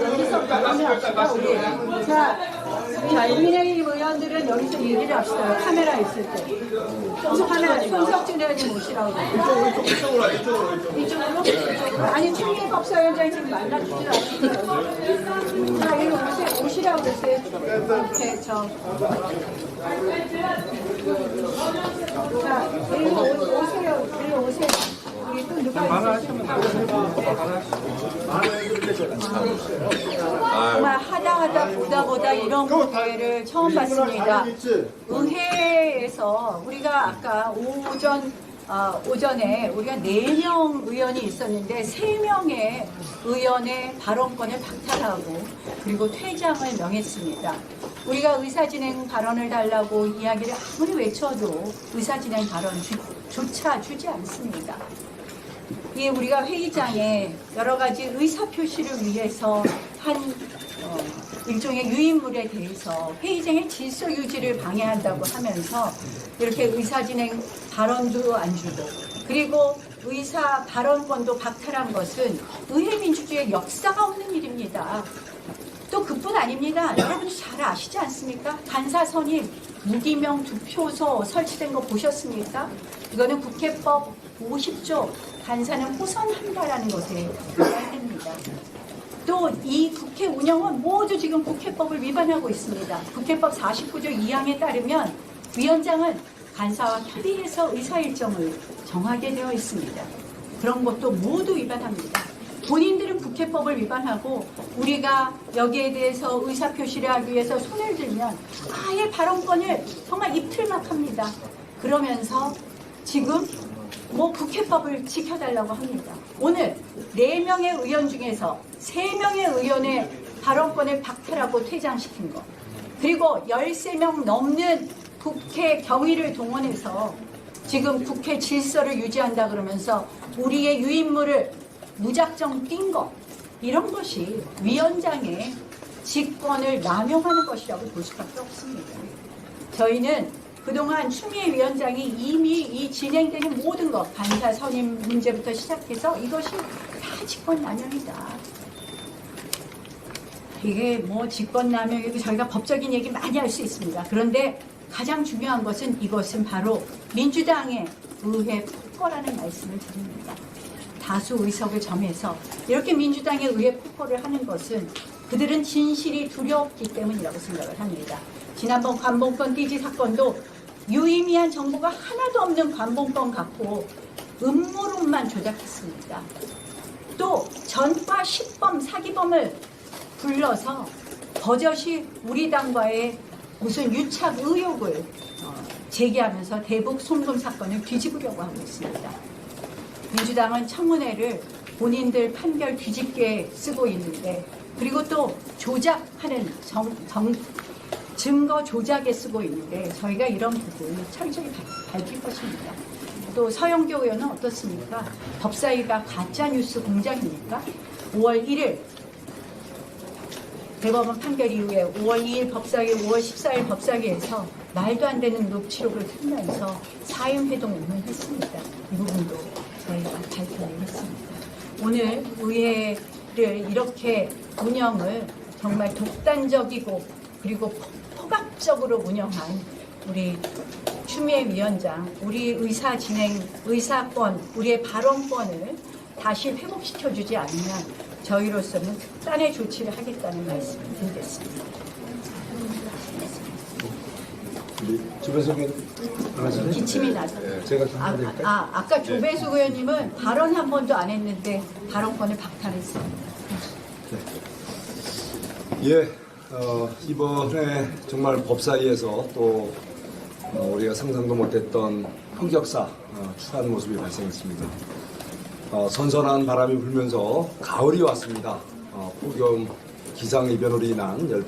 여기서 발언을 합시다, 우리. 자, 국민의힘 의원들은 여기서 얘기를 합시다. 카메라 있을 때. 손석준 의원님 오시라고. 이쪽으로? 아니, 추미애 법사위원장이 지금 만나주질 않습니다. 자, 이리 오시라고 그러세요. 이렇게, 자, 이리 오세요. 우리 또 누가 정말 하다 보다 이런 국회를 처음 봤습니다. 의회에서 우리가 아까 오전에 우리가 4명 의원이 있었는데 3명의 의원의 발언권을 박탈하고 그리고 퇴장을 명했습니다. 우리가 의사진행 발언을 달라고 이야기를 아무리 외쳐도 의사진행 발언조차 주지 않습니다. 이 우리가 회의장에 여러 가지 의사표시를 위해서 한 일종의 유인물에 대해서 회의장의 질서 유지를 방해한다고 하면서 이렇게 의사진행 발언도 안 주고 그리고 의사 발언권도 박탈한 것은 의회 민주주의의 역사가 없는 일입니다. 또 그뿐 아닙니다. 여러분이 잘 아시지 않습니까? 간사 선임 무기명 투표소 설치된 거 보셨습니까? 이거는 국회법 50조 간사는 호선한다라는 것에 해당됩니다. 또 이 국회 운영은 모두 지금 국회법을 위반하고 있습니다. 국회법 49조 2항에 따르면 위원장은 간사와 협의해서 의사 일정을 정하게 되어 있습니다. 그런 것도 모두 위반합니다. 본인들은 국회법을 위반하고 우리가 여기에 대해서 의사표시를 하기 위해서 손을 들면 아예 발언권을 정말 입틀막 합니다. 그러면서 지금 국회법을 지켜달라고 합니다. 오늘 4명의 의원 중에서 3명의 의원의 발언권을 박탈하고 퇴장시킨 것, 그리고 13명 넘는 국회 경위를 동원해서 지금 국회 질서를 유지한다 그러면서 우리의 유인물을 무작정 띈 것, 이런 것이 위원장의 직권을 남용하는 것이라고 볼 수밖에 없습니다. 저희는 그동안 추미애 위원장이 이미 이 진행되는 모든 것, 간사 선임 문제부터 시작해서 이것이 다 직권남용이다. 이게 직권남용이고 저희가 법적인 얘기 많이 할 수 있습니다. 그런데 가장 중요한 것은 이것은 바로 민주당의 의회 폭거라는 말씀을 드립니다. 다수 의석을 점해서 이렇게 민주당의 의회 폭거를 하는 것은 그들은 진실이 두렵기 때문이라고 생각을 합니다. 지난번 관봉권 띠지 사건도 유의미한 정보가 하나도 없는 관봉권 갖고 음모론만 조작했습니다. 또 전과 10범 사기범을 불러서 버젓이 우리 당과의 무슨 유착 의혹을 제기하면서 대북 송금 사건을 뒤집으려고 하고 있습니다. 민주당은 청문회를 본인들 판결 뒤집게 쓰고 있는데, 그리고 또 조작하는 증거 조작에 쓰고 있는데 저희가 이런 부분 철저히 밝힐 것입니다. 또 서영교 의원은 어떻습니까? 법사위가 가짜뉴스 공장입니까? 5월 1일 대법원 판결 이후에 5월 2일 법사위, 5월 14일 법사위에서 말도 안 되는 녹취록을 틀면서 사임회동 운운했습니다. 이 부분도 저희가 밝혀내겠습니다. 오늘 의회를 이렇게 운영을 정말 독단적이고 그리고 포괄적으로 운영한 우리 추미애 위원장, 우리 의사 진행, 의사권, 우리의 발언권을 다시 회복시켜주지 않으면 저희로서는 특단의 조치를 하겠다는 말씀을 드리겠습니다. 조배석 의원 기침이 나서. 제가 좀 해야 될까요? 아까 조배석 의원님은 발언 한 번도 안 했는데 발언권을 박탈했습니다. 예, 이번에 정말 법사위에서 또 우리가 상상도 못했던 흑역사 추가하는 모습이 발생했습니다. 선선한 바람이 불면서 가을이 왔습니다. 폭염 기상이변으로 인한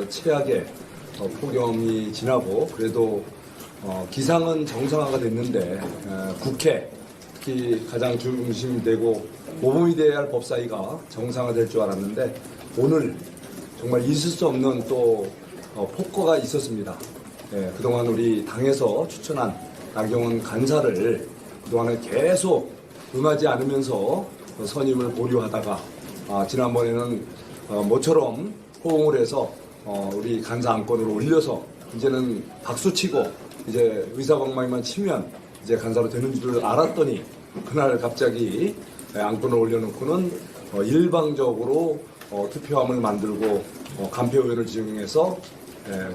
최악의 폭염이 지나고 그래도 기상은 정상화가 됐는데 국회 특히 가장 중심되고 모범이 되어야 할 법사위가 정상화될 줄 알았는데 오늘 정말 있을 수 없는 또 폭거가 있었습니다. 그동안 우리 당에서 추천한 나경원 간사를 그동안에 계속 응하지 않으면서 선임을 보류하다가 지난번에는 모처럼 호응을 해서 우리 간사 안건으로 올려서 이제는 박수치고 이제 의사방망이만 치면 이제 간사로 되는 줄 알았더니 그날 갑자기 안건을 올려놓고는 일방적으로 투표함을 만들고 간표위원을 지정해서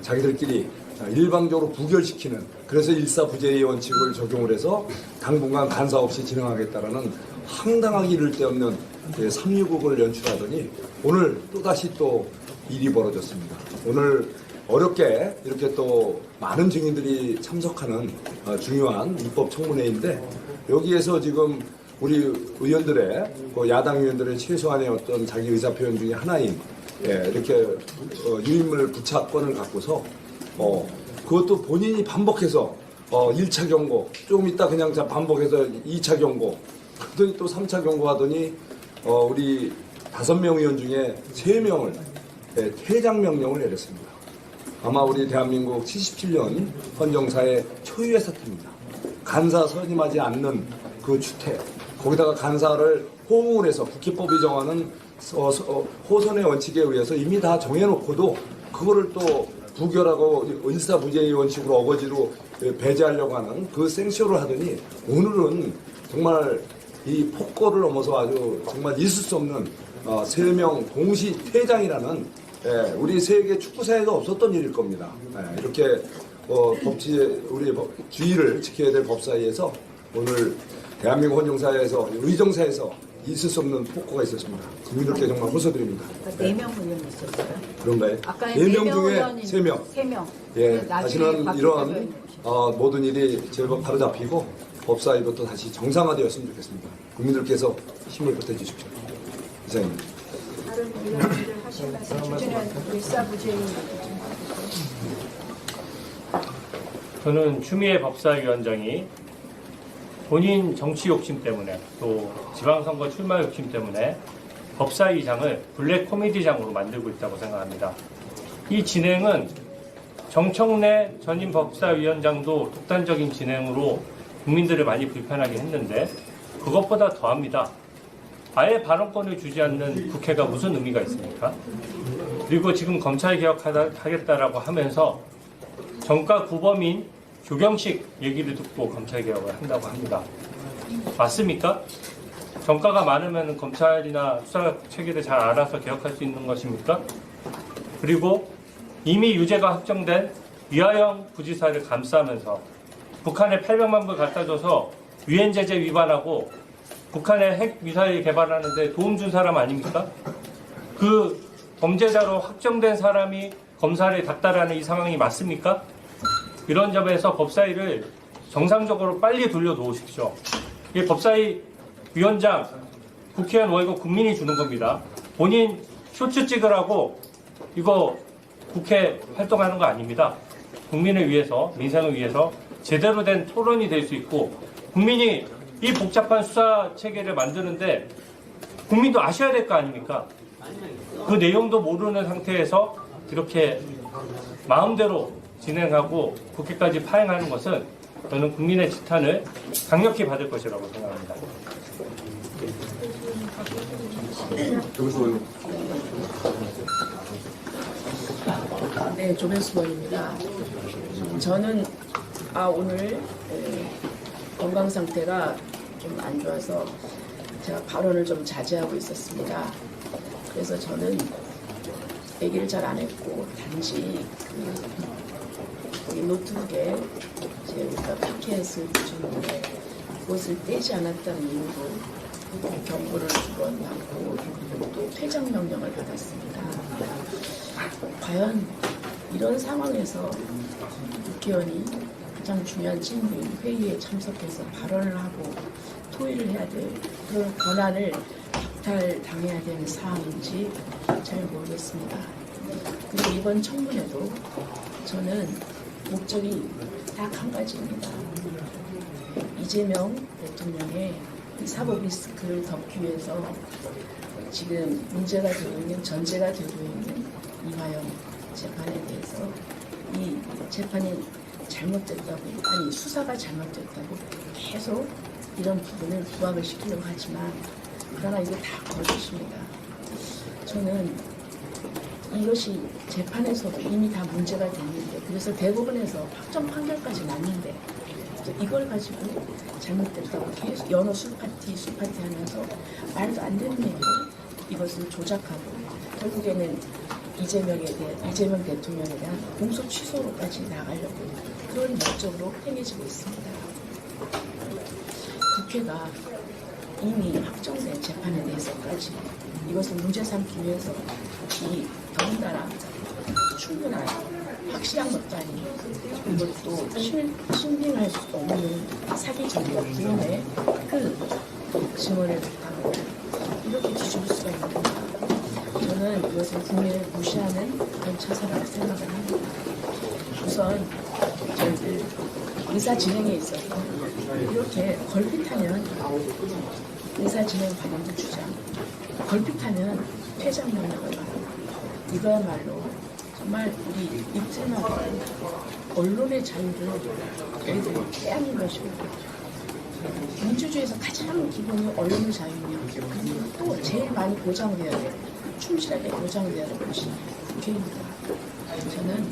자기들끼리 일방적으로 부결시키는, 그래서 일사부재의 원칙을 적용을 해서 당분간 간사 없이 진행하겠다라는 황당하기 이를 데 없는 3.6국을 연출하더니 오늘 또다시 또 일이 벌어졌습니다. 오늘 어렵게 이렇게 또 많은 증인들이 참석하는 중요한 입법 청문회인데, 여기에서 지금 우리 의원들의 야당 의원들의 최소한의 어떤 자기 의사 표현 중에 하나인 이렇게 유인물 부착권을 갖고서 그것도 본인이 반복해서 1차 경고, 조금 있다 그냥 반복해서 2차 경고, 그랬더니 또 3차 경고하더니 우리 5명 의원 중에 3명을 퇴장 명령을 내렸습니다. 아마 우리 대한민국 77년 헌정사의 초유의 사태입니다. 간사 선임하지 않는 그 추태, 거기다가 간사를 호응을 해서 국회법이 정하는 호선의 원칙에 의해서 이미 다 정해놓고도 그거를 또 부결하고 일사부재의 원칙으로 어거지로 배제하려고 하는 그 생쇼를 하더니 오늘은 정말 이 폭거를 넘어서 아주 정말 있을 수 없는 3명 동시 퇴장이라는 우리 세계 축구사에도 없었던 일일 겁니다. 이렇게 우리 주의를 지켜야 될 법사위에서 오늘 대한민국 헌정사에서 의정사에서 있을 수 없는 폭거가 있었습니다. 국민들께 정말 호소드립니다. 4명 의원이 있었어요. 그런가요? 아까 4명 중에 3명. 3명. 예, 다시는 이런 모든 일이 제법 바로잡히고 법사위부터 다시 정상화되었으면 좋겠습니다. 국민들께서 힘을 보태주십시오. 이상입니다. 다른 의원님들 하실 말씀 주진현 일사부재인. 저는 추미애 법사위원장이 본인 정치 욕심 때문에 또 지방선거 출마 욕심 때문에 법사위장을 블랙 코미디장으로 만들고 있다고 생각합니다. 이 진행은 정청래 전임 법사위원장도 독단적인 진행으로 국민들을 많이 불편하게 했는데 그것보다 더합니다. 아예 발언권을 주지 않는 국회가 무슨 의미가 있습니까? 그리고 지금 검찰개혁하겠다라고 하면서 정가 구범인 조경식 얘기를 듣고 검찰개혁을 한다고 합니다. 맞습니까? 정가가 많으면 검찰이나 수사 체계를 잘 알아서 개혁할 수 있는 것입니까? 그리고 이미 유죄가 확정된 위하영 부지사를 감싸면서 북한에 800만 불 갖다 줘서 유엔 제재 위반하고 북한의 핵 미사일 개발하는데 도움 준 사람 아닙니까? 그 범죄자로 확정된 사람이 검사를 닥달하는 이 상황이 맞습니까? 이런 점에서 법사위를 정상적으로 빨리 돌려놓으십시오. 이 법사위 위원장, 국회의원 월급 국민이 주는 겁니다. 본인 쇼츠 찍으라고 이거 국회 활동하는 거 아닙니다. 국민을 위해서, 민생을 위해서 제대로 된 토론이 될 수 있고, 국민이 이 복잡한 수사 체계를 만드는데 국민도 아셔야 될 거 아닙니까? 그 내용도 모르는 상태에서 이렇게 마음대로 진행하고 국회까지 파행하는 것은 저는 국민의 지탄을 강력히 받을 것이라고 생각합니다. 네, 조변수 의원입니다. 저는 오늘 건강 상태가 좀 안 좋아서 제가 발언을 좀 자제하고 있었습니다. 그래서 저는 얘기를 잘 안 했고 단지 노트북에 우리가 PKS를 붙였는데 그것을 떼지 않았다는 이유로 경고를 두 번 받고 그리고 또 퇴장 명령을 받았습니다. 과연 이런 상황에서 국회의원이 가장 중요한 질문 회의에 참석해서 발언을 하고 토의를 해야 될 그런 권한을 박탈당해야 되는 상황인지 잘 모르겠습니다. 그리고 이번 청문회도 저는 목적이 딱 한 가지입니다. 이재명 대통령의 사법 리스크를 덮기 위해서 지금 문제가 되고 있는, 전제가 되고 있는 이화영 재판에 대해서 이 재판이 잘못됐다고, 아니 수사가 잘못됐다고 계속 이런 부분을 부합을 시키려고 하지만 그러나 이게 다 거짓입니다. 저는 이것이 재판에서도 이미 다 문제가 됐는데 그래서 대법원에서 확정 판결까지 났는데 이걸 가지고 잘못됐다고 계속 연어 술파티 하면서 말도 안 되는 얘기로 이것을 조작하고 결국에는 이재명 대통령에 대한 공소 취소로까지 나가려고 그런 목적으로 행해지고 있습니다. 국회가 이미 확정된 재판에 대해서까지 이것을 문제 삼기 위해서 이 더군다나 충분한 확실한 것도 아니고 이것도 신빙할 수 없는 사기적인 구원의 그 증언을 하고 이렇게 뒤집을 수가 있는 겁니다. 저는 이것을 국민을 무시하는 그런 처사라고 생각을 합니다. 우선 저희들 의사 진행에 있어서 이렇게 걸핏하면 의사 진행 관련된 주장, 걸핏하면 퇴장 명령을 받고 이거야말로 정말 우리 이틀만 언론의 자유를 저희들이 빼앗는 것이고 민주주의에서 가장 기본이 언론의 자유며 그리고 또 제일 많이 보장되어야 될 충실하게 보장되어야 될 것이 국회입니다. 저는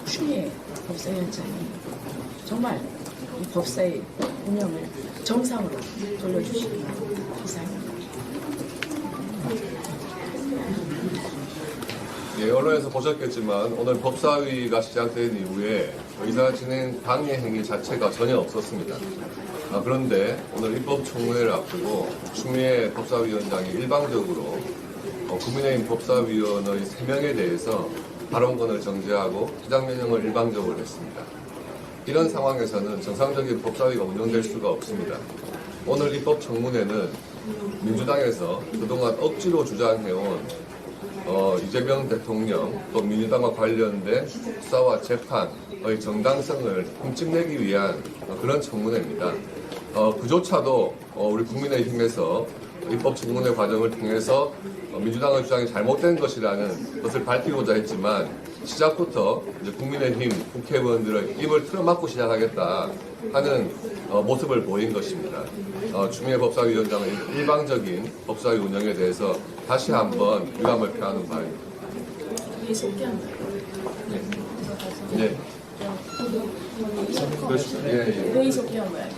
추미애 법사위원장이 정말 이 법사의 운영을 정상으로 돌려주시기 바랍니다. 이상입니다. 예, 언론에서 보셨겠지만 오늘 법사위가 시작된 이후에 의사 진행 방해 행위 자체가 전혀 없었습니다. 그런데 오늘 입법청문회를 앞두고 추미애 법사위원장이 일방적으로 국민의힘 법사위원의 3명에 대해서 발언권을 정지하고 퇴장 명령을 일방적으로 했습니다. 이런 상황에서는 정상적인 법사위가 운영될 수가 없습니다. 오늘 입법청문회는 민주당에서 그동안 억지로 주장해온 이재명 대통령 또 민주당과 관련된 수사와 재판의 정당성을 흠집내기 위한 그런 청문회입니다. 그조차도 우리 국민의힘에서 입법청문회 과정을 통해서 민주당의 주장이 잘못된 것이라는 것을 밝히고자 했지만 시작부터 이제 국민의힘 국회의원들의 입을 틀어막고 시작하겠다 하는 모습을 보인 것입니다. 추미애 법사위원장의 일방적인 법사위 운영에 대해서 다시 한번 유감을 표하는 바입니다. 네. 회의 속기한 거야.